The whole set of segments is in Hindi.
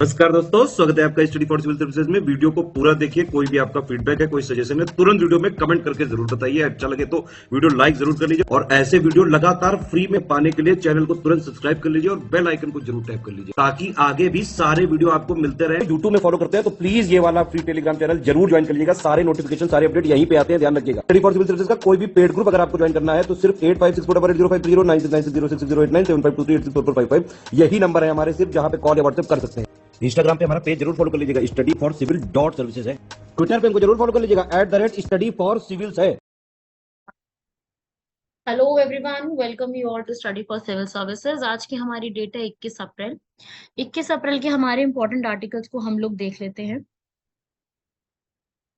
नमस्कार दोस्तों, स्वागत है आपका स्टडी फॉर सिविल सर्विसेज में। वीडियो को पूरा देखिए। कोई भी आपका फीडबैक है, कोई सजेशन है, तुरंत वीडियो में कमेंट करके जरूर बताइए। अच्छा लगे तो वीडियो लाइक जरूर कर लीजिए और ऐसे वीडियो लगातार फ्री में पाने के लिए चैनल को तुरंत सब्सक्राइब कर लीजिए और बेल आइकन को जरूर टैप कर लीजिए ताकि आगे भी सारे वीडियो आपको मिलते रहे। यूट्यूब में फॉलो करते हैं तो प्लीज ये वाला फ्री टेलीग्राम चैनल जरूर ज्वाइन कर लीजिएगा। सारे नोटिफिकेशन, सारे अपडेट यहीं पे आते हैं, ध्यान रखिएगा। स्टडी फॉर सिविल सर्विसेज का कोई भी पेड ग्रुप अगर आपको ज्वाइन करना है तो सिर्फ 856480530969606089786445 यही नंबर है हमारे, सिर्फ जहां पे कॉल या व्हाट्सएप कर सकते हैं। इंस्टाग्राम पे हमारा पेज जरूर फॉलो कर लीजिएगा, स्टडी फॉर सिविल .सर्विसेज है। ट्विटर पे हमको जरूर फॉलो कर लीजिएगा, @स्टडी फॉर सिविल्स है। Hello everyone, welcome you all to study for civil services. आज की हमारी डेट है 21 अप्रैल। 21 अप्रैल के हमारे इंपॉर्टेंट आर्टिकल्स को हम लोग देख लेते हैं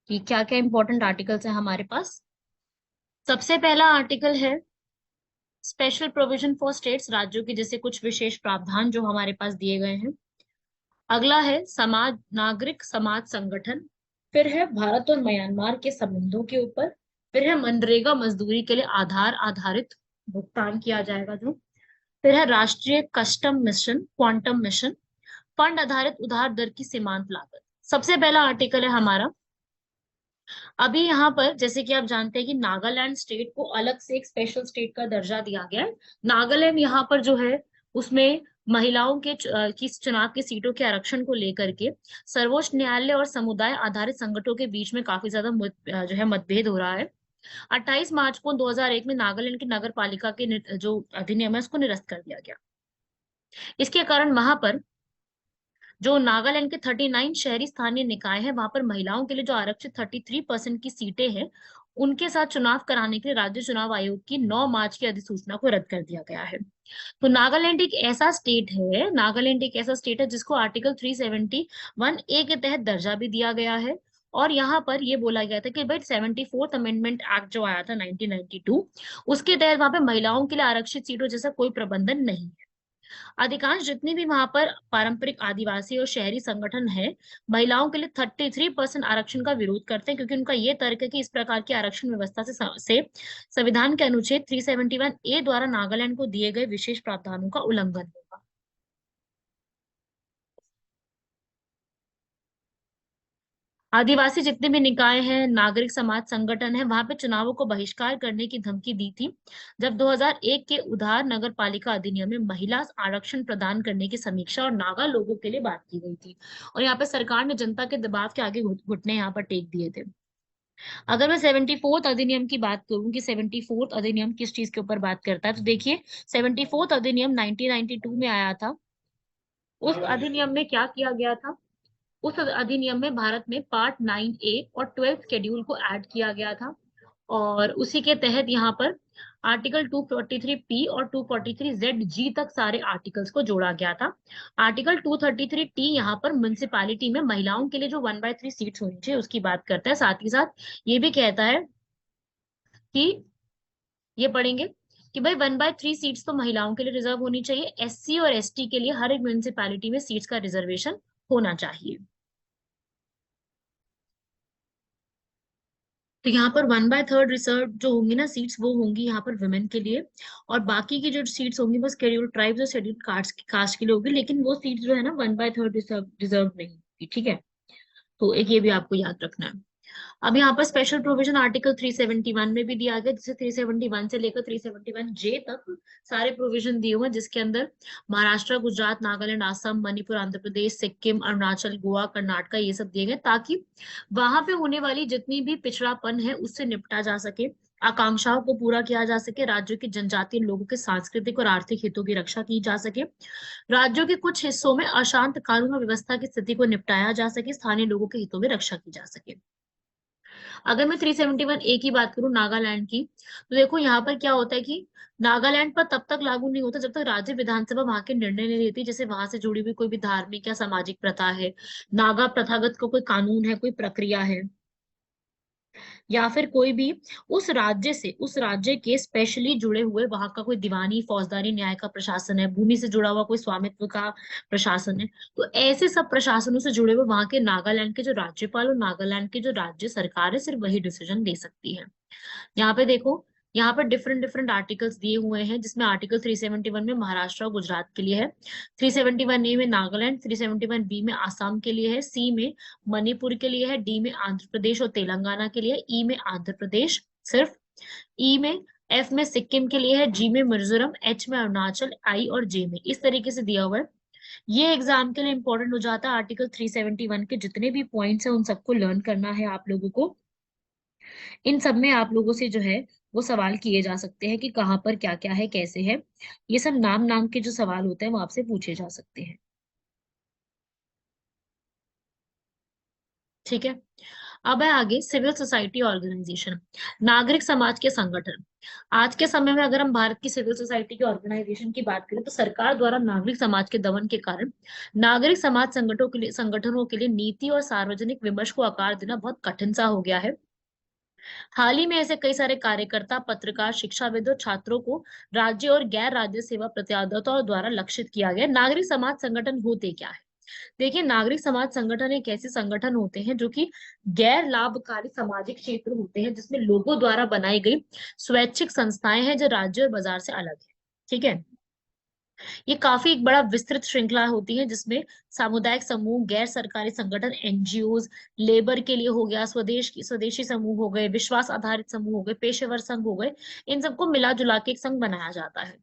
कि क्या क्या इंपॉर्टेंट आर्टिकल्स हैं हमारे पास। सबसे पहला आर्टिकल है स्पेशल प्रोविजन फॉर स्टेट्स, राज्यों के जैसे कुछ विशेष प्रावधान जो हमारे पास दिए गए हैं। अगला है समाज, नागरिक समाज संगठन। फिर है भारत और म्यांमार के संबंधों के ऊपर। फिर है मनरेगा मजदूरी के लिए आधार आधारित भुगतान किया जाएगा जो। फिर है राष्ट्रीय custom mission, quantum mission, fund आधारित उधार दर की सीमांत लागत। सबसे पहला आर्टिकल है हमारा। अभी यहाँ पर जैसे कि आप जानते हैं कि नागालैंड स्टेट को अलग से एक स्पेशल स्टेट का दर्जा दिया गया है। नागालैंड यहाँ पर जो है उसमें महिलाओं के की चुनाव की सीटों के आरक्षण को लेकर के सर्वोच्च न्यायालय और समुदाय आधारित संगठनों के बीच में काफी ज्यादा जो है मतभेद हो रहा है। 28 मार्च को 2001 में नागालैंड की नगर पालिका के जो अधिनियम है उसको निरस्त कर दिया गया। इसके कारण वहां पर जो नागालैंड के 39 शहरी स्थानीय निकाय हैं वहां पर महिलाओं के लिए जो आरक्षित 33% की सीटें हैं उनके साथ चुनाव कराने के लिए राज्य चुनाव आयोग की 9 मार्च की अधिसूचना को रद्द कर दिया गया है। तो नागालैंड एक ऐसा स्टेट है जिसको आर्टिकल 371 ए के तहत दर्जा भी दिया गया है। और यहाँ पर ये बोला गया था कि भाई 74th अमेंडमेंट एक्ट जो आया था 1992, उसके तहत वहां पे महिलाओं के लिए आरक्षित सीटों जैसा कोई प्रबंधन नहीं है। अधिकांश जितनी भी वहां पर पारंपरिक आदिवासी और शहरी संगठन है महिलाओं के लिए 33% आरक्षण का विरोध करते हैं, क्योंकि उनका ये तर्क है कि इस प्रकार की आरक्षण व्यवस्था से संविधान के अनुच्छेद 371 ए द्वारा नागालैंड को दिए गए विशेष प्रावधानों का उल्लंघन होगा। आदिवासी जितने भी निकाय हैं, नागरिक समाज संगठन है, वहां पे चुनावों को बहिष्कार करने की धमकी दी थी जब 2001 के उधार नगर पालिका अधिनियम में महिला आरक्षण प्रदान करने की समीक्षा और नागा लोगों के लिए बात की गई थी। और यहाँ पे सरकार ने जनता के दबाव के आगे घुटने यहाँ पर टेक दिए थे। अगर मैं 74th अधिनियम की बात करूं कि 74th अधिनियम किस चीज के ऊपर बात करता है, तो देखिए 74th अधिनियम 1992 में आया था। उस अधिनियम में क्या किया गया था? उस अधिनियम में भारत में पार्ट 9A और 12 शेड्यूल को ऐड किया गया था। और उसी के तहत यहाँ पर आर्टिकल 243 और 243 जी तक सारे आर्टिकल्स को जोड़ा गया था। आर्टिकल 233 यहाँ पर म्युनिसिपैलिटी में महिलाओं के लिए जो 1/3 सीट्स होनी चाहिए उसकी बात करता है। साथ ही साथ ये भी कहता है कि ये पढ़ेंगे कि भाई 1/3 सीट्स तो महिलाओं के लिए रिजर्व होनी चाहिए। SC और ST के लिए हर एक म्युनिसिपैलिटी में सीट्स का रिजर्वेशन होना चाहिए। तो यहाँ पर 1/3 रिजर्व जो होंगी ना सीट्स वो होंगी यहाँ पर वुमेन के लिए। और बाकी की जो सीट्स होंगी वो शेड्यूल ट्राइब्स और शेड्यूल कास्ट के लिए होगी, लेकिन वो सीट्स जो है ना 1/3 रिजर्व नहीं होगी। ठीक है, तो एक ये भी आपको याद रखना है। अब यहाँ पर स्पेशल प्रोविजन आर्टिकल 371 में भी दिया गया, जिसे 371 से लेकर 371 जे तक सारे प्रोविजन दिए हुए हैं, जिसके अंदर महाराष्ट्र, गुजरात, नागालैंड, आसम, मणिपुर, आंध्र प्रदेश, सिक्किम, अरुणाचल, गोवा, कर्नाटका ये सब दिए गए ताकि वहां पे होने वाली जितनी भी पिछड़ापन है उससे निपटा जा सके, आकांक्षाओं को पूरा किया जा सके, राज्यों के जनजातीय लोगों के सांस्कृतिक और आर्थिक हितों की रक्षा की जा सके, राज्यों के कुछ हिस्सों में अशांत कानून और व्यवस्था की स्थिति को निपटाया जा सके, स्थानीय लोगों के हितों में रक्षा की जा सके। अगर मैं 371 ए की बात करूं नागालैंड की, तो देखो यहाँ पर क्या होता है कि नागालैंड पर तब तक लागू नहीं होता जब तक राज्य विधानसभा वहां के निर्णय नहीं लेती। जैसे वहां से जुड़ी हुई कोई भी धार्मिक या सामाजिक प्रथा है, नागा प्रथागत का कोई कानून है, कोई प्रक्रिया है, या फिर कोई भी उस राज्य के स्पेशली जुड़े हुए वहां का कोई दीवानी फौजदारी न्याय का प्रशासन है, भूमि से जुड़ा हुआ कोई स्वामित्व का प्रशासन है, तो ऐसे सब प्रशासनों से जुड़े हुए वहां के नागालैंड के जो राज्यपाल और नागालैंड के जो राज्य सरकार है सिर्फ वही डिसीजन ले सकती है। यहाँ पे देखो यहाँ पर डिफरेंट डिफरेंट आर्टिकल्स दिए हुए हैं, जिसमें आर्टिकल 371 में महाराष्ट्र और गुजरात के लिए है, 371A में नागालैंड, 371B में आसाम के लिए है, सी में मणिपुर के लिए है, डी में आंध्र प्रदेश और तेलंगाना के लिए, ई में आंध्र प्रदेश सिर्फ, ई में, एफ में सिक्किम के लिए है, जी में मिजोरम, एच में अरुणाचल, आई और जे में। इस तरीके से दिया हुआ है। ये एग्जाम के लिए इंपॉर्टेंट हो जाता है। आर्टिकल 371 के जितने भी पॉइंट्स हैं उन सबको लर्न करना है आप लोगों को। इन सब में आप लोगों से जो है वो सवाल किए जा सकते हैं कि कहाँ पर क्या क्या है, कैसे है। ये सब नाम नाम के जो सवाल होते हैं वो आपसे पूछे जा सकते हैं। ठीक है। अब है आगे सिविल सोसाइटी ऑर्गेनाइजेशन, नागरिक समाज के संगठन। आज के समय में अगर हम भारत की सिविल सोसाइटी के ऑर्गेनाइजेशन की बात करें तो सरकार द्वारा नागरिक समाज के दमन के कारण नागरिक समाज संगठनों के लिए नीति और सार्वजनिक विमर्श को आकार देना बहुत कठिन सा हो गया है। हाल ही में ऐसे कई सारे कार्यकर्ता, पत्रकार, शिक्षाविद और छात्रों को राज्य और गैर राज्य सेवा प्रत्यादताओं द्वारा लक्षित किया गया। नागरिक समाज संगठन होते क्या है? देखिए, नागरिक समाज संगठन एक ऐसे संगठन होते हैं जो कि गैर लाभकारी सामाजिक क्षेत्र होते हैं, जिसमें लोगों द्वारा बनाई गई स्वैच्छिक संस्थाएं हैं जो राज्य और बाजार से अलग है। ठीक है। ये काफी एक बड़ा विस्तृत श्रृंखला होती है, जिसमें सामुदायिक समूह, गैर सरकारी संगठन, एनजीओज, लेबर के लिए हो गया, स्वदेशी समूह हो गए, विश्वास आधारित समूह हो गए, पेशेवर संघ हो गए, इन सबको मिला जुला के एक संघ बनाया जाता है।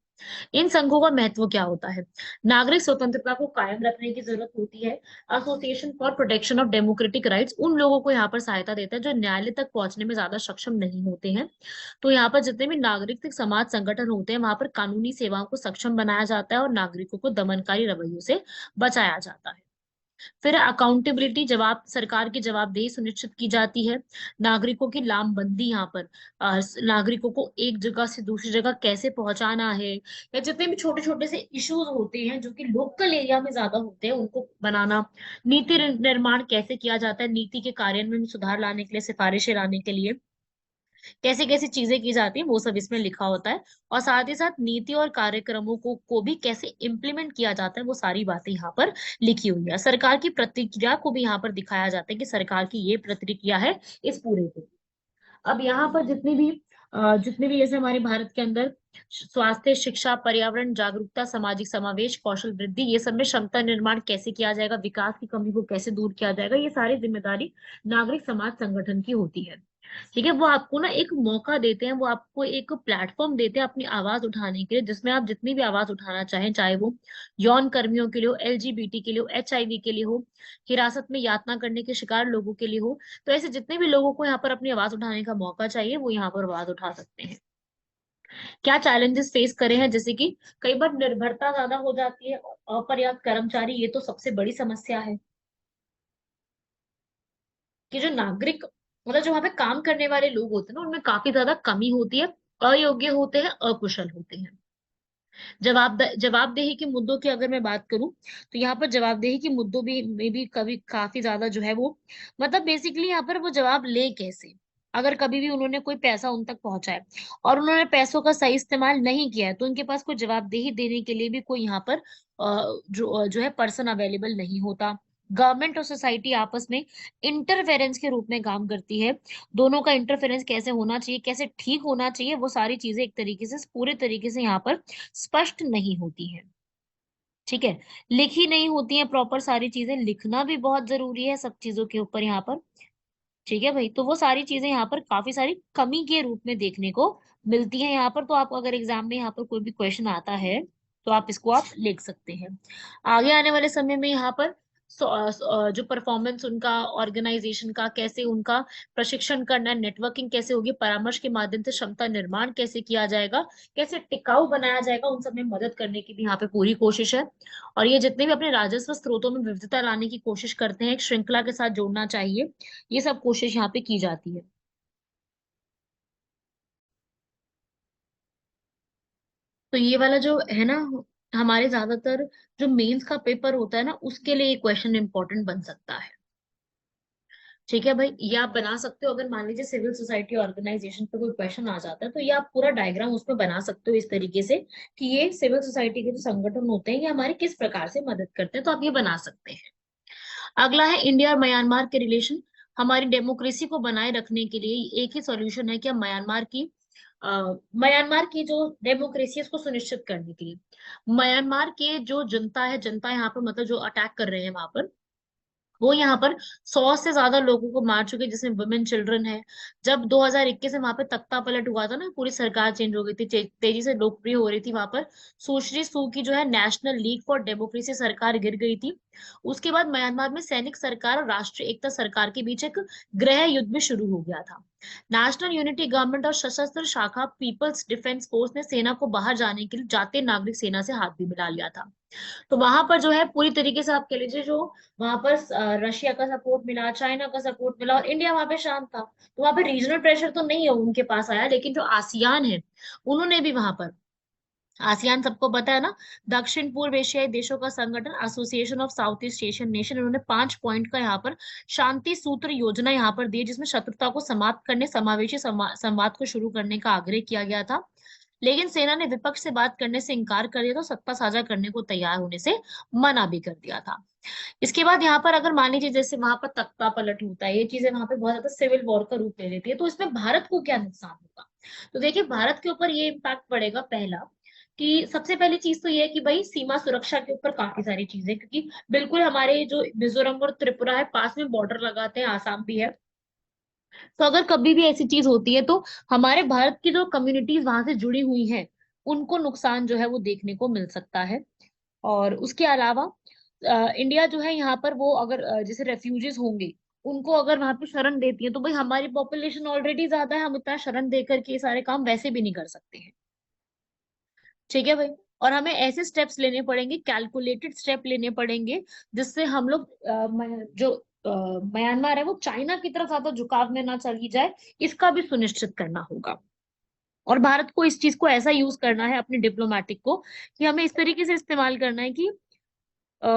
इन संघों का महत्व क्या होता है? नागरिक स्वतंत्रता को कायम रखने की जरूरत होती है। Association for protection of democratic rights उन लोगों को यहाँ पर सहायता देता है जो न्यायालय तक पहुंचने में ज्यादा सक्षम नहीं होते हैं। तो यहाँ पर जितने भी नागरिक समाज संगठन होते हैं वहां पर कानूनी सेवाओं को सक्षम बनाया जाता है और नागरिकों को दमनकारी रवैयों से बचाया जाता है। फिर अकाउंटेबिलिटी, जवाब, सरकार की जवाबदेही सुनिश्चित की जाती है। नागरिकों की लामबंदी, यहाँ पर नागरिकों को एक जगह से दूसरी जगह कैसे पहुंचाना है, या जितने भी छोटे छोटे से इश्यूज होते हैं जो कि लोकल एरिया में ज्यादा होते हैं उनको बनाना। नीति निर्माण कैसे किया जाता है, नीति के कार्यान्वयन में सुधार लाने के लिए, सिफारिशें लाने के लिए कैसे कैसे चीजें की जाती हैं, वो सब इसमें लिखा होता है। और साथ ही साथ नीति और कार्यक्रमों को भी कैसे इम्प्लीमेंट किया जाता है, वो सारी बातें यहाँ पर लिखी हुई है। सरकार की प्रतिक्रिया को भी यहाँ पर दिखाया जाता है कि सरकार की ये प्रतिक्रिया है इस पूरे को। अब यहाँ पर जितने भी जैसे हमारे भारत के अंदर स्वास्थ्य, शिक्षा, पर्यावरण जागरूकता, सामाजिक समावेश, कौशल वृद्धि, ये सब में क्षमता निर्माण कैसे किया जाएगा, विकास की कमी को कैसे दूर किया जाएगा, ये सारी जिम्मेदारी नागरिक समाज संगठन की होती है। ठीक है। वो आपको ना एक मौका देते हैं, वो आपको एक प्लेटफॉर्म देते हैं अपनी आवाज उठाने के लिए, जिसमें आप जितनी भी आवाज उठाना चाहें, चाहे वो यौन कर्मियों के लिए हो, एलजीबीटी के लिए हो, एचआईवी के लिए हो, हिरासत में यातना करने के शिकार लोगों के लिए हो। तो ऐसे जितने भी लोगों को यहाँ पर अपनी आवाज उठाने का मौका चाहिए वो यहाँ पर आवाज उठा सकते हैं। क्या चैलेंजेस फेस करे हैं? जैसे कि कई बार निर्भरता ज्यादा हो जाती है, अपर्याप्त कर्मचारी, ये तो सबसे बड़ी समस्या है कि जो नागरिक, मतलब जो वहां पे काम करने वाले लोग होते हैं ना, उनमें काफी ज्यादा कमी होती है, अयोग्य होते हैं, अकुशल होते हैं। जवाबदेही के मुद्दों की अगर मैं बात करूं तो यहाँ पर जवाबदेही के मुद्दों भी में भी कभी काफी ज्यादा जो है वो, मतलब बेसिकली यहाँ पर वो जवाब ले कैसे, अगर कभी भी उन्होंने कोई पैसा उन तक पहुंचाए और उन्होंने पैसों का सही इस्तेमाल नहीं किया है तो उनके पास कोई जवाबदेही देने के लिए भी कोई यहाँ पर जो है पर्सन अवेलेबल नहीं होता। गवर्नमेंट और सोसाइटी आपस में इंटरफेरेंस के रूप में काम करती है। दोनों का इंटरफेरेंस कैसे होना चाहिए, कैसे ठीक होना चाहिए, वो सारी चीजें एक तरीके से पूरे तरीके से यहाँ पर स्पष्ट नहीं होती है। ठीक है। लिखी नहीं होती है प्रॉपर सारी चीजें, लिखना भी बहुत जरूरी है सब चीजों के ऊपर यहाँ पर। ठीक है भाई, तो वो सारी चीजें यहाँ पर काफी सारी कमी के रूप में देखने को मिलती है यहाँ पर। तो आप अगर एग्जाम में यहाँ पर कोई भी क्वेश्चन आता है तो आप इसको आप लिख सकते हैं। आगे आने वाले समय में यहाँ पर जो परफॉर्मेंस उनका ऑर्गेनाइजेशन का, कैसे उनका प्रशिक्षण करना है, नेटवर्किंग कैसे होगी, परामर्श के माध्यम से क्षमता निर्माण कैसे किया जाएगा, कैसे टिकाऊ बनाया जाएगा, उन सब में मदद करने की भी यहाँ पे पूरी कोशिश है। और ये जितने भी अपने राजस्व स्रोतों में विविधता लाने की कोशिश करते हैं, एक श्रृंखला के साथ जोड़ना चाहिए, ये सब कोशिश यहाँ पे की जाती है। तो ये वाला जो है ना, हमारे ज्यादातर जो मेंस का पेपर होता है ना, उसके लिए क्वेश्चन इंपॉर्टेंट बन सकता है। ठीक है भाई, ये आप बना सकते हो। अगर मान लीजिए सिविल सोसाइटी ऑर्गेनाइजेशन पे कोई क्वेश्चन आ जाता है तो ये आप पूरा डायग्राम उसमें बना सकते हो इस तरीके से कि ये सिविल सोसाइटी के जो संगठन होते हैं ये हमारी किस प्रकार से मदद करते हैं, तो आप ये बना सकते हैं। अगला है इंडिया और म्यांमार के रिलेशन। हमारी डेमोक्रेसी को बनाए रखने के लिए एक ही सॉल्यूशन है कि हम म्यांमार की म्यांमार की जो डेमोक्रेसी है उसको सुनिश्चित करने के लिए म्यांमार के जो जनता यहाँ पर मतलब जो अटैक कर रहे हैं वहां पर, वो यहाँ पर 100 से ज्यादा लोगों को मार चुके हैं, जिसमें वुमेन चिल्ड्रन है। जब 2021 में वहां पे तख्ता पलट हुआ था ना, पूरी सरकार चेंज हो गई थी, तेजी से लोकप्रिय हो रही थी वहां पर, सुश्री सू की जो है नेशनल लीग फॉर डेमोक्रेसी सरकार गिर गई थी। उसके बाद म्यांमार में सैनिक सरकार और राष्ट्रीय एकता सरकार के बीच एक गृह युद्ध भी शुरू हो गया था। नेशनल यूनिटी गवर्नमेंट और सशस्त्र शाखा पीपल्स डिफेंस फोर्स ने सेना को बाहर जाने के लिए जातीय नागरिक सेना से हाथ भी मिला लिया था। तो वहां पर जो है पूरी तरीके से आप कह लीजिए, जो वहां पर रशिया का सपोर्ट मिला, चाइना का सपोर्ट मिला, और इंडिया वहां पे शांत था। तो वहां पे रीजनल प्रेशर तो नहीं है उनके पास आया, लेकिन जो आसियान है उन्होंने भी वहां पर, आसियान सबको पता है ना, दक्षिण पूर्व एशियाई देशों का संगठन, association of south east Asian nation, उन्होंने 5 पॉइंट का यहाँ पर शांति सूत्र योजना यहाँ पर दी, जिसमें शत्रुता को समाप्त करने, समावेशी संवाद को शुरू करने का आग्रह किया गया था। लेकिन सेना ने विपक्ष से बात करने से इनकार कर दिया, तो सत्ता साझा करने को तैयार होने से मना भी कर दिया था। इसके बाद यहाँ पर अगर मान लीजिए जैसे वहां पर तख्ता पलट होता है, ये चीजें वहां पे बहुत ज्यादा सिविल वॉर का रूप ले लेती है, तो इसमें भारत को क्या नुकसान होगा? तो देखिए, भारत के ऊपर ये इम्पैक्ट पड़ेगा। पहला कि सबसे पहली चीज तो ये है कि भाई सीमा सुरक्षा के ऊपर काफी सारी चीजें, क्योंकि बिल्कुल हमारे जो मिजोरम और त्रिपुरा है पास में बॉर्डर लगाते हैं, आसाम भी है। तो अगर कभी भी ऐसी चीज होती है तो हमारे भारत की जो कम्युनिटीज वहां से जुड़ी हुई हैं, उनको नुकसान जो है वो देखने को मिल सकता है। और उसके अलावा इंडिया जो है यहाँ पर वो अगर जैसे रेफ्यूजीज होंगे, उनको अगर वहां पे शरण देती है, तो भाई हमारी पॉपुलेशन ऑलरेडी ज्यादा है, हम इतना शरण दे करके ये सारे काम वैसे भी नहीं कर सकते हैं। ठीक है भाई। और हमें ऐसे स्टेप्स लेने पड़ेंगे, कैलकुलेटेड स्टेप लेने पड़ेंगे, जिससे हम लोग जो म्यांमार है वो चाइना की तरफ ज्यादा झुकाव में ना चली जाए, इसका भी सुनिश्चित करना होगा। और भारत को इस चीज को ऐसा यूज करना है अपने डिप्लोमेटिक को, कि हमें इस तरीके से इस्तेमाल करना है कि अ,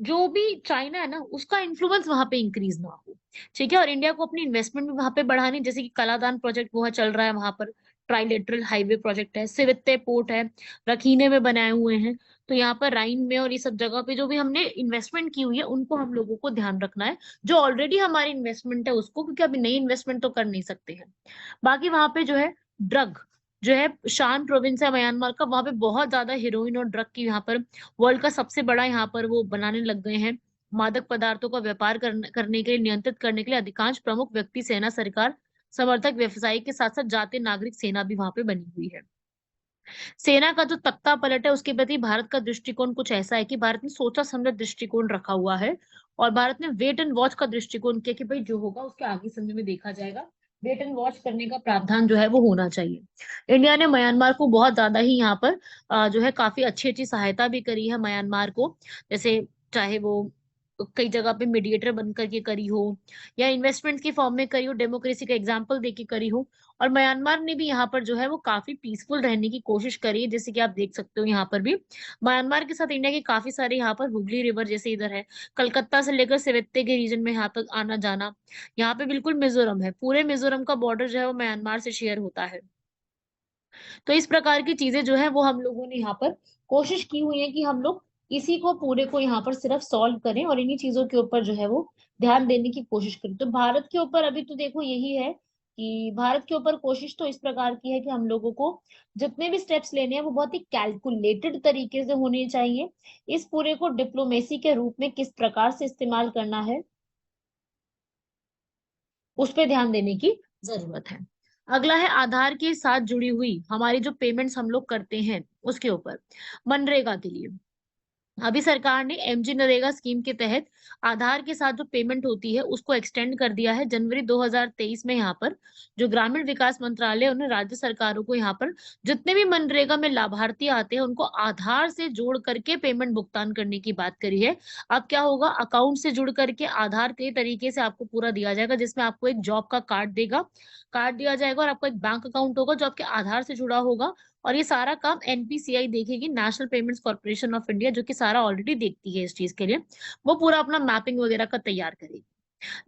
जो भी चाइना है ना, उसका इन्फ्लुएंस वहां पे इंक्रीज ना हो। ठीक है। और इंडिया को अपनी इन्वेस्टमेंट भी वहां पे बढ़ानी, जैसे कि कलादान प्रोजेक्ट वहां चल रहा है, वहां पर ट्राइलेटरल हाईवे प्रोजेक्ट है, सिवित्ते पोर्ट है, रखीने में बनाए हुए हैं। तो यहाँ पर राइन में और ये सब जगह पे जो भी हमने इन्वेस्टमेंट की हुई है, उनको हम लोगों को ध्यान रखना है। जो ऑलरेडी हमारी इन्वेस्टमेंट है उसको, क्योंकि अभी नई इन्वेस्टमेंट तो कर नहीं सकते हैं। बाकी वहां पे जो है ड्रग, जो है शान प्रोविंस है म्यांमार का, वहां पे बहुत ज्यादा हीरोइन और ड्रग की यहाँ पर वर्ल्ड का सबसे बड़ा यहाँ पर वो बनाने लग गए हैं। मादक पदार्थों का व्यापार करने के लिए, नियंत्रित करने के लिए अधिकांश प्रमुख व्यक्ति, सेना, सरकार, समर्थक, व्यवसायी के साथ साथ जातीय नागरिक सेना भी वहां पे बनी हुई है। सेना का जो तख्ता पलट है उसके प्रति भारत का दृष्टिकोण कुछ ऐसा है कि भारत ने सोचा समझा दृष्टिकोण रखा हुआ है, और भारत ने वेट एंड वॉच का दृष्टिकोण किया कि भाई जो होगा उसके आगे समय में देखा जाएगा। वेट एंड वॉच करने का प्रावधान जो है वो होना चाहिए। इंडिया ने म्यांमार को बहुत ज्यादा ही यहाँ पर जो है काफी अच्छी अच्छी सहायता भी करी है म्यांमार को, जैसे चाहे वो कई जगह पे मीडिएटर बन करके करी हो, या इन्वेस्टमेंट की फॉर्म में करी हो, डेमोक्रेसी का एग्जाम्पल देके करी हो। और म्यांमार ने भी यहाँ पर जो है वो काफी पीसफुल रहने की कोशिश करी है, जैसे कि आप देख सकते हो यहाँ पर भी म्यांमार के साथ इंडिया के काफी सारे यहाँ पर हुगली रिवर जैसे इधर है, कलकत्ता से लेकर सिवेत्ते के रीजन में यहाँ तक आना जाना। यहाँ पे बिल्कुल मिजोरम है, पूरे मिजोरम का बॉर्डर जो है वो म्यांमार से शेयर होता है। तो इस प्रकार की चीजें जो है वो हम लोगों ने यहाँ पर कोशिश की हुई है कि हम लोग इसी को पूरे को यहाँ पर सिर्फ सॉल्व करें, और इन्हीं चीजों के ऊपर जो है वो ध्यान देने की कोशिश करें। तो भारत के ऊपर अभी तो देखो यही है कि भारत के ऊपर कोशिश तो इस प्रकार की है कि हम लोगों को जितने भी स्टेप्स लेने हैं वो बहुत ही कैलकुलेटेड तरीके से होने चाहिए। इस पूरे को डिप्लोमेसी के रूप में किस प्रकार से इस्तेमाल करना है, उस पर ध्यान देने की जरूरत है। अगला है आधार के साथ जुड़ी हुई हमारी जो पेमेंट्स हम लोग करते हैं उसके ऊपर। मनरेगा के लिए अभी सरकार ने एमजी नरेगा स्कीम के तहत आधार के साथ जो पेमेंट होती है उसको एक्सटेंड कर दिया है। जनवरी 2023 में यहाँ पर जो ग्रामीण विकास मंत्रालय, उन्हें राज्य सरकारों को यहाँ पर जितने भी मनरेगा में लाभार्थी आते हैं उनको आधार से जोड़ करके पेमेंट भुगतान करने की बात करी है। अब क्या होगा, अकाउंट से जुड़ करके आधार के तरीके से आपको पूरा दिया जाएगा, जिसमें आपको एक जॉब का कार्ड दिया जाएगा, और आपको एक बैंक अकाउंट होगा जो आपके आधार से जुड़ा होगा। और ये सारा काम एनपीसीआई देखेगी, national payments corporation of India, जो कि सारा ऑलरेडी देखती है इस चीज के लिए। वो पूरा अपना मैपिंग वगैरह का तैयार करेगी।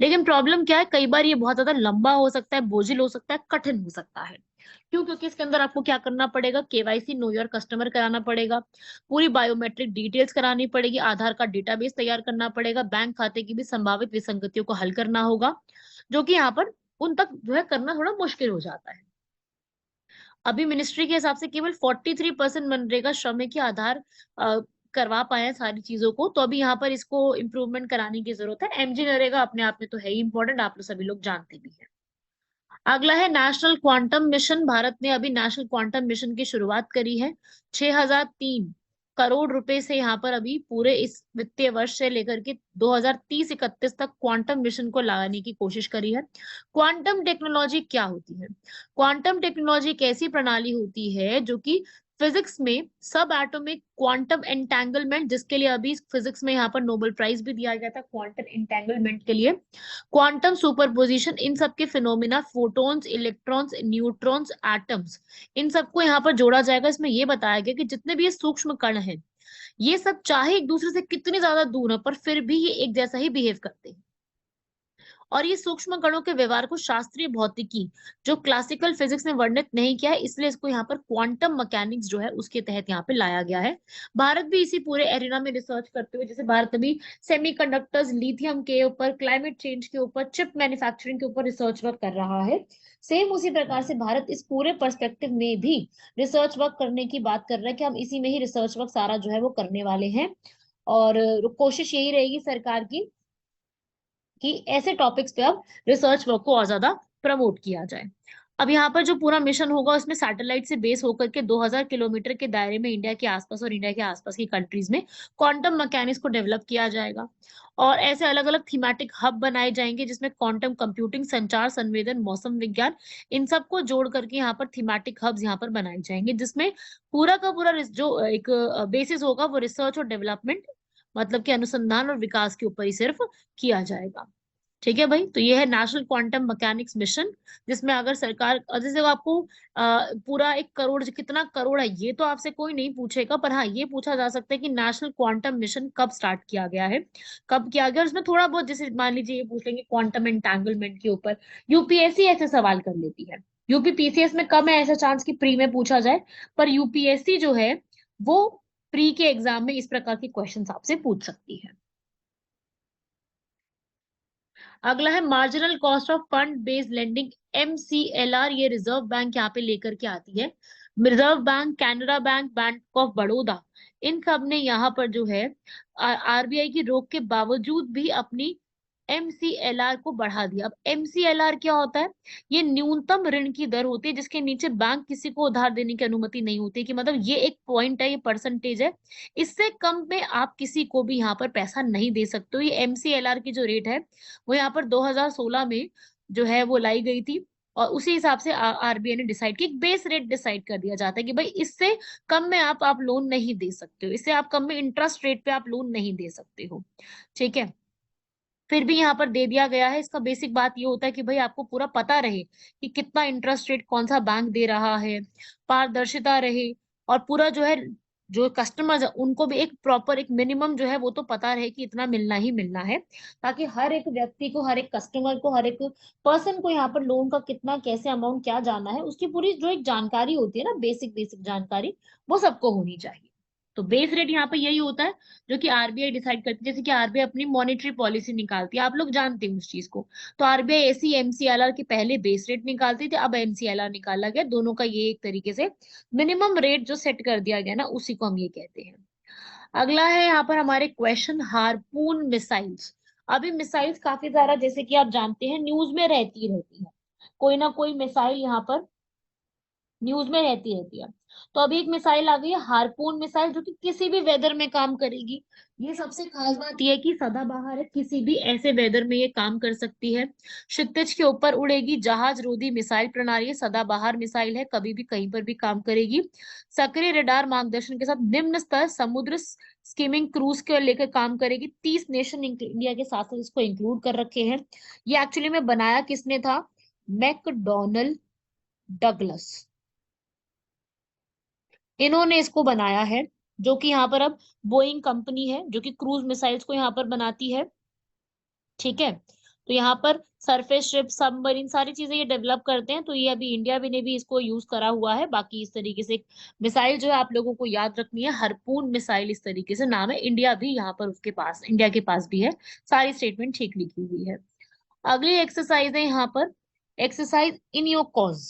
लेकिन प्रॉब्लम क्या है, कई बार ये बहुत ज्यादा लंबा हो सकता है, बोझिल हो सकता है, कठिन हो सकता है। क्यों? क्योंकि इसके अंदर आपको क्या करना पड़ेगा, केवाईसी, नो योर कस्टमर कराना पड़ेगा, पूरी बायोमेट्रिक डिटेल्स करानी पड़ेगी, आधार कार्ड डेटाबेस तैयार करना पड़ेगा, बैंक खाते की भी संभावित विसंगतियों को हल करना होगा, जो कि यहाँ पर उन तक जो है करना थोड़ा मुश्किल हो जाता है। अभी मिनिस्ट्री के हिसाब से केवल 43% मनरेगा श्रमिक के आधार करवा पाए हैं सारी चीजों को, तो अभी यहाँ पर इसको इम्प्रूवमेंट कराने की जरूरत है। एमजी नरेगा अपने आप में तो है ही इंपॉर्टेंट, आप लोग सभी लोग जानते भी हैं। अगला है नेशनल क्वांटम मिशन। भारत ने अभी नेशनल क्वांटम मिशन की शुरुआत करी है। 6003 करोड़ रुपए से यहाँ पर अभी पूरे इस वित्तीय वर्ष से लेकर के 2030-31 तक क्वांटम मिशन को लगाने की कोशिश करी है। क्वांटम टेक्नोलॉजी क्या होती है? क्वांटम टेक्नोलॉजी एक ऐसी प्रणाली होती है जो कि फिजिक्स में सब एटॉमिक क्वांटम एंटेंगलमेंट, जिसके लिए अभी फिजिक्स में यहाँ पर नोबेल प्राइज भी दिया गया था क्वांटम एंटेंगलमेंट के लिए, क्वांटम सुपरपोजिशन, इन सब के phenomena, photons, electrons, neutrons, atoms, इन सबको यहाँ पर जोड़ा जाएगा। इसमें ये बताया गया कि जितने भी ये सूक्ष्म कण हैं, ये सब चाहे एक दूसरे से कितनी ज्यादा दूर है पर फिर भी ये एक जैसा ही बिहेव करते हैं। और ये सूक्ष्म कणों के व्यवहार को शास्त्रीय भौतिकी जो क्लासिकल फिजिक्स ने वर्णित नहीं किया है, इसलिए इसको यहाँ पर क्वांटम मैकेनिक्स जो है उसके तहत यहाँ पे लाया गया है। भारत भी इसी पूरे एरिना में रिसर्च करते हुए, जैसे भारत अभी सेमीकंडक्टर्स, लिथियम के ऊपर, क्लाइमेट चेंज के ऊपर, चिप मैन्युफैक्चरिंग के ऊपर रिसर्च वर्क कर रहा है, सेम उसी प्रकार से भारत इस पूरे पर्सपेक्टिव में भी रिसर्च वर्क करने की बात कर रहा है कि हम इसी में ही रिसर्च वर्क सारा जो है वो करने वाले हैं। और कोशिश यही रहेगी सरकार की कि ऐसे टॉपिक्स पे अब रिसर्च वर्क को और ज्यादा प्रमोट किया जाए। अब यहाँ पर जो पूरा मिशन होगा उसमें सैटेलाइट से बेस होकर के 2000 किलोमीटर के दायरे में इंडिया के आसपास और इंडिया के आसपास की कंट्रीज में क्वांटम मैकेनिक्स को डेवलप किया जाएगा। और ऐसे अलग अलग थीमेटिक हब बनाए जाएंगे जिसमें क्वांटम कंप्यूटिंग, संचार, संवेदन, मौसम विज्ञान, इन सबको जोड़ करके यहाँ पर थीमेटिक हब्स यहाँ पर बनाए जाएंगे, जिसमें पूरा का पूरा जो एक बेसिस होगा वो रिसर्च और डेवलपमेंट, मतलब कि अनुसंधान और विकास के ऊपर ही सिर्फ किया जाएगा। ठीक है भाई, तो ये है नेशनल क्वांटम मैकेनिक्स मिशन, जिसमें अगर सरकार, जैसे आपको पूरा 1 करोड़, कितना करोड़ है ये तो आपसे कोई नहीं पूछेगा, पर हाँ ये पूछा जा सकता है कि नेशनल क्वांटम मिशन कब स्टार्ट किया गया है, कब किया गया। और उसमें थोड़ा बहुत, जैसे मान लीजिए ये पूछ लेंगे क्वांटम एंटेंगलमेंट के ऊपर, यूपीएससी ऐसे सवाल कर लेती है। यूपीपीसीएस में कम है ऐसा चांस कि प्री में पूछा जाए, पर यूपीएससी जो है वो प्री के एग्जाम में इस प्रकार के क्वेश्चन आपसे पूछ सकती है। अगला है marginal cost of fund based lending, MCLR. ये रिजर्व बैंक यहाँ पे लेकर के आती है। Reserve bank, Canara bank, bank of Baroda, इन सब ने यहाँ पर जो है आरबीआई की रोक के बावजूद भी अपनी एमसीएलआर को बढ़ा दिया। अब एमसीएलआर क्या होता है? ये न्यूनतम ऋण की दर होती है जिसके नीचे बैंक किसी को उधार देने की अनुमति नहीं होती, कि मतलब ये एक पॉइंट है, ये परसेंटेज है, इससे कम में आप किसी को भी यहाँ पर पैसा नहीं दे सकते हो। ये एमसीएलआर की जो रेट है वो यहाँ पर 2016 में जो है वो लाई गई थी, और उसी हिसाब से आरबीआई ने डिसाइड की, एक बेस रेट डिसाइड कर दिया जाता है कि भाई इससे कम में आप लोन नहीं दे सकते हो, इससे आप कम में इंटरेस्ट रेट पे आप लोन नहीं दे सकते हो। ठीक है, फिर भी यहाँ पर दे दिया गया है। इसका बेसिक बात ये होता है कि भाई आपको पूरा पता रहे कि कितना इंटरेस्ट रेट कौन सा बैंक दे रहा है, पारदर्शिता रहे, और पूरा जो है जो कस्टमर्स है उनको भी एक प्रॉपर, एक मिनिमम जो है वो तो पता रहे कि इतना मिलना ही मिलना है, ताकि हर एक व्यक्ति को, हर एक कस्टमर को, हर एक पर्सन को यहाँ पर लोन का कितना, कैसे अमाउंट क्या जाना है, उसकी पूरी जो एक जानकारी होती है ना, बेसिक बेसिक जानकारी, वो सबको होनी चाहिए। तो बेस रेट यहाँ पे यही होता है जो कि आरबीआई डिसाइड करती है। जैसे कि आरबीआई अपनी मॉनेटरी पॉलिसी निकालती है, आप लोग जानते हैं उस चीज को, तो आरबीआई ऐसी एमसीएलआर के पहले बेस रेट निकालती थी, अब एमसीएलआर निकाला गया, दोनों का ये एक तरीके से मिनिमम रेट जो सेट कर दिया गया ना, उसी को हम ये कहते हैं। अगला है यहाँ पर हमारे क्वेश्चन, हार्पून मिसाइल्स। अभी मिसाइल्स काफी सारा, जैसे कि आप जानते हैं, न्यूज में रहती है, कोई ना कोई मिसाइल यहाँ पर न्यूज में रहती रहती है। तो अभी एक मिसाइल आ गई है, हार्पून मिसाइल, जो कि किसी भी वेदर में काम करेगी। ये सबसे खास बात यह है कि सदाबहार है, किसी भी ऐसे वेदर में ये काम कर सकती है। क्षितिज के ऊपर उड़ेगी, जहाज रोधी मिसाइल प्रणाली, सदाबहार मिसाइल है, कभी भी कहीं पर भी काम करेगी। सक्रिय रडार मार्गदर्शन के साथ निम्न स्तर समुद्र स्कीमिंग क्रूज के लेकर काम करेगी। 30 नेशन इंडिया के साथ साथ इसको इंक्लूड कर रखे हैं। ये एक्चुअली में बनाया किसने था? मैकडोनल्ड डगलस, इन्होंने इसको बनाया है, जो कि यहाँ पर अब बोइंग कंपनी है जो कि क्रूज मिसाइल्स को यहाँ पर बनाती है। ठीक है, तो यहाँ पर सरफेस शिप, सबमरीन, सारी चीजें ये डेवलप करते हैं। तो ये अभी इंडिया भी ने भी इसको यूज करा हुआ है। बाकी इस तरीके से एक मिसाइल जो है आप लोगों को याद रखनी है, हरपून मिसाइल इस तरीके से नाम है। इंडिया भी यहाँ पर उसके पास, इंडिया के पास भी है। सारी स्टेटमेंट ठीक लिखी हुई है। अगली एक्सरसाइज है यहाँ पर, एक्सरसाइज इन योर कॉज।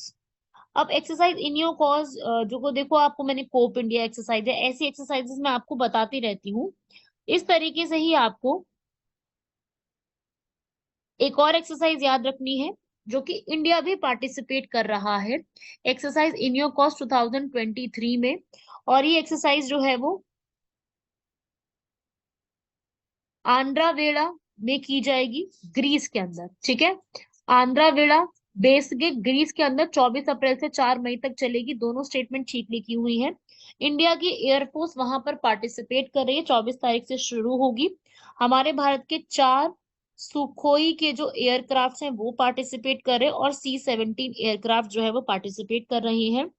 अब एक्सरसाइज इन योर कॉज जो को देखो, आपको मैंने कोप इंडिया एक्सरसाइज है, ऐसी एक्सरसाइजेस मैं आपको बताती रहती हूँ। इस तरीके से ही आपको एक और एक्सरसाइज याद रखनी है जो कि इंडिया भी पार्टिसिपेट कर रहा है, एक्सरसाइज इन योर कॉज 2023 में। और ये एक्सरसाइज जो है वो आंध्रा वेड़ा में की जाएगी, ग्रीस के अंदर, ठीक है। आंध्रा वेड़ा बेस्ड ग्रीस के अंदर 24 अप्रैल से 4 मई तक चलेगी। दोनों स्टेटमेंट ठीक लिखी हुई है। इंडिया की एयरफोर्स वहां पर पार्टिसिपेट कर रही है, 24 तारीख से शुरू होगी। हमारे भारत के 4 सुखोई के जो एयरक्राफ्ट हैं वो पार्टिसिपेट कर रहे हैं, और C-17 एयरक्राफ्ट जो है वो पार्टिसिपेट कर रही हैं।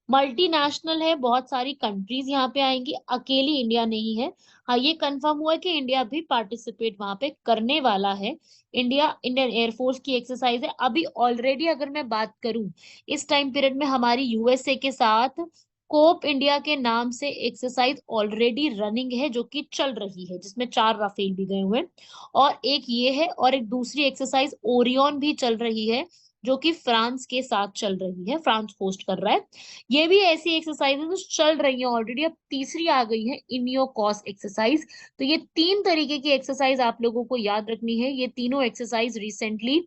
मल्टीनेशनल है, बहुत सारी कंट्रीज यहाँ पे आएंगी, अकेली इंडिया नहीं है। हाँ, ये कंफर्म हुआ है कि इंडिया भी पार्टिसिपेट वहां पे करने वाला है। इंडियन एयरफोर्स की एक्सरसाइज है। अभी ऑलरेडी अगर मैं बात करूं, इस टाइम पीरियड में हमारी यूएसए के साथ कोप इंडिया के नाम से एक्सरसाइज ऑलरेडी रनिंग है, जो कि चल रही है, जिसमें 4 राफेल भी गए हुए हैं। और एक ये है, और एक दूसरी एक्सरसाइज ओरियन भी चल रही है, जो कि फ्रांस के साथ चल रही है, फ्रांस होस्ट कर रहा है। ये भी ऐसी एक्सरसाइजेस जो चल रही है ऑलरेडी। अब तीसरी आ गई है इनियो कॉस एक्सरसाइज। तो ये 3 तरीके की एक्सरसाइज आप लोगों को याद रखनी है। ये तीनों एक्सरसाइज रिसेंटली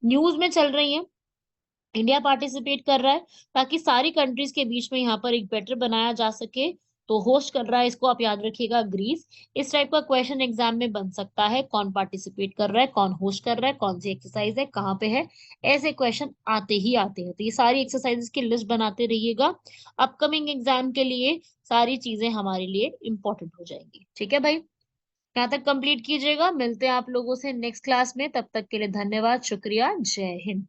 न्यूज में चल रही है, इंडिया पार्टिसिपेट कर रहा है, ताकि सारी कंट्रीज के बीच में यहाँ पर एक बेटर बनाया जा सके। तो होस्ट कर रहा है इसको, आप याद रखिएगा, ग्रीस। इस टाइप का क्वेश्चन एग्जाम में बन सकता है, कौन पार्टिसिपेट कर रहा है, कौन होस्ट कर रहा है, कौन सी एक्सरसाइज है, कहाँ पे है। ऐसे क्वेश्चन आते ही आते हैं। तो ये सारी एक्सरसाइजेस की लिस्ट बनाते रहिएगा, अपकमिंग एग्जाम के लिए सारी चीजें हमारे लिए इंपॉर्टेंट हो जाएंगी। ठीक है भाई, यहाँ तक कंप्लीट कीजिएगा। मिलते हैं आप लोगों से नेक्स्ट क्लास में, तब तक के लिए धन्यवाद, शुक्रिया, जय हिंद।